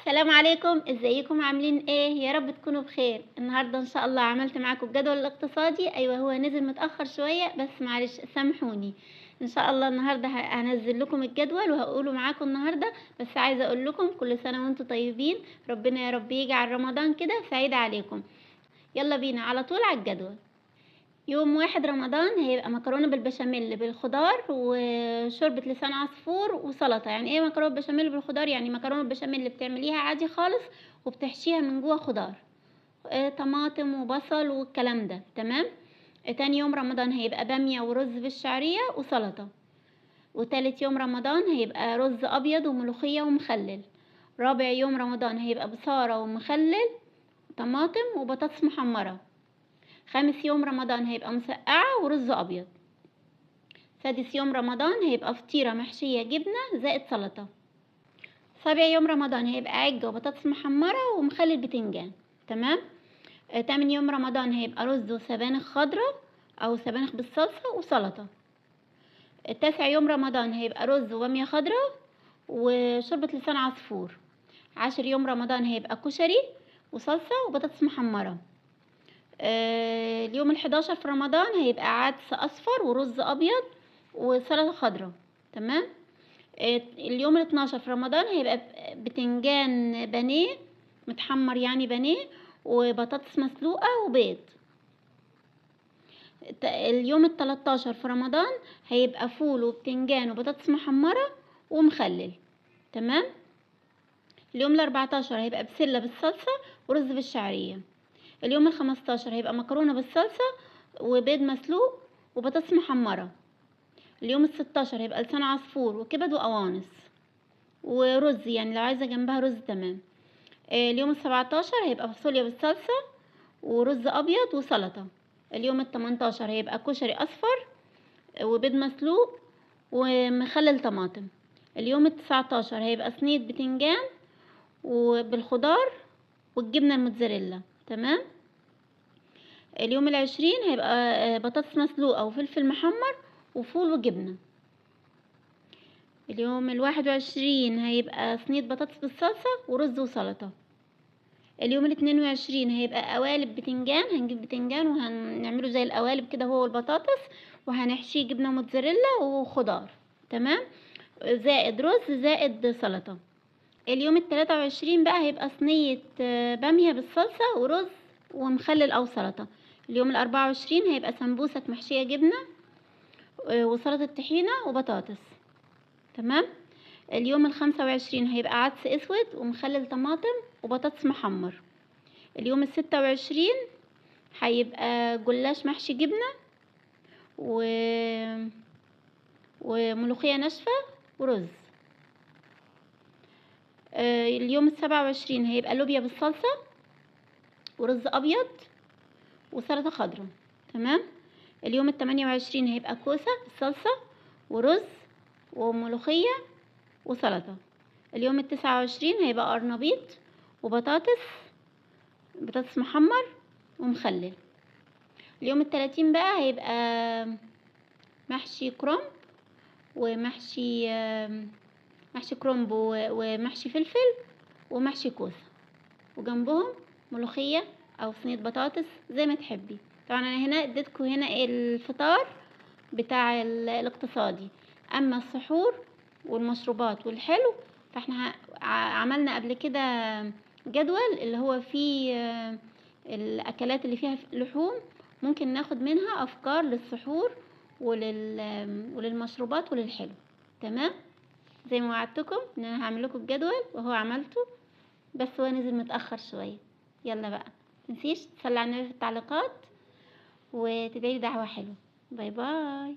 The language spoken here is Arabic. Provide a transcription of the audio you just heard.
السلام عليكم، ازيكم عاملين ايه؟ يا رب تكونوا بخير. النهارده ان شاء الله عملت معاكم الجدول الاقتصادي. ايوه هو نزل متاخر شويه بس معلش سامحوني. ان شاء الله النهارده هنزل لكم الجدول وهقوله معاكم النهارده. بس عايزه اقول لكم كل سنه وانتم طيبين. ربنا يا رب يجعل رمضان كده سعيد عليكم. يلا بينا على طول على الجدول. يوم 1 رمضان هيبقى مكرونة بالبشاميل بالخضار وشوربة لسان عصفور وسلطة. يعني ايه مكرونة بالبشاميل بالخضار؟ يعني مكرونة بالبشاميل اللي بتعمليها عادي خالص وبتحشيها من جوه خضار، طماطم وبصل والكلام ده. تمام. تاني يوم رمضان هيبقى بامية ورز بالشعرية وسلطة. وتالت يوم رمضان هيبقى رز أبيض وملوخية ومخلل. رابع يوم رمضان هيبقى بصارة ومخلل، طماطم وبطاطس محمرة. خامس يوم رمضان هيبقى مسقعة ورز أبيض. سادس يوم رمضان هيبقى فطيرة محشية جبنة زائد سلطة. سابع يوم رمضان هيبقى عجة وبطاطس محمرة ومخلل بتنجان. تمام. تامن يوم رمضان هيبقى رز وسبانخ خضرة أو سبانخ بالصلصة وسلطة. التاسع يوم رمضان هيبقى رز وبامية خضرة وشوربة لسان عصفور. 10 يوم رمضان هيبقى كشري وصلصة وبطاطس محمرة. اليوم ال11 في رمضان هيبقى عدس أصفر ورز أبيض وسلطة خضراء. تمام. اليوم ال12 في رمضان هيبقى بتنجان بانيه متحمر، يعني بانيه وبطاطس مسلوقة وبيض. اليوم ال13 في رمضان هيبقى فول وبتنجان وبطاطس محمرة ومخلل. تمام. اليوم ال14 هيبقى بسلة بالصلصة ورز بالشعرية. اليوم ال15 هيبقى مكرونة بالصلصة وبيض مسلوق وبطاطس محمرة. اليوم ال16 هيبقى لسان عصفور وكبد وقوانص ورز، يعني لو عايزة جنبها رز. تمام. اليوم ال17 هيبقى فاصوليا بالصلصة ورز أبيض وسلطة. اليوم ال18 هيبقى كشري أصفر وبيض مسلوق ومخلل طماطم. اليوم ال19 هيبقى صينية بتنجان وبالخضار والجبنة الموتزاريلا. تمام. اليوم ال20 هيبقى بطاطس مسلوقة وفلفل محمر وفول وجبنة. اليوم ال21 هيبقى صينية بطاطس بالصلصة ورز وسلطة. اليوم ال22 هيبقى قوالب بتنجان. هنجيب بتنجان وهنعمله زي القوالب كده هو والبطاطس وهنحشيه جبنة موتزاريلا وخضار. تمام. زائد رز زائد سلطة. اليوم ال23 بقى هيبقى صينية بامية بالصلصة ورز ومخلل أو سلطة. اليوم ال24 هيبقى سمبوسك محشية جبنة وسلطة طحينة وبطاطس. تمام. اليوم ال25 هيبقى عدس اسود ومخلل طماطم وبطاطس محمر. اليوم ال26 هيبقى جلاش محشي جبنة وملوخية ناشفة ورز. اليوم ال27 هيبقى لوبيا بالصلصة ورز أبيض وسلطة خضراء. تمام. اليوم ال28 هيبقى كوسة بالصلصة ورز وملوخية وسلطة. اليوم ال29 هيبقى قرنبيط بطاطس محمر ومخلل. اليوم ال30 بقى هيبقى محشي كرنب ومحشي كرنب ومحشي فلفل ومحشي كوسة وجنبهم ملوخية او صينية بطاطس زي ما تحبي. طبعا انا هنا اديتكم هنا الفطار بتاع الاقتصادي. اما السحور والمشروبات والحلو فاحنا عملنا قبل كده جدول اللي هو فيه الاكلات اللي فيها لحوم. ممكن ناخد منها افكار للسحور وللمشروبات وللحلو. تمام. زي ما وعدتكم ان انا هعمل لكم الجدول وهو عملته، بس هو نزل متاخر شويه. يلا بقى متنسيش تصلي على النبي في التعليقات وتدعي دعوه حلوه. باي باي.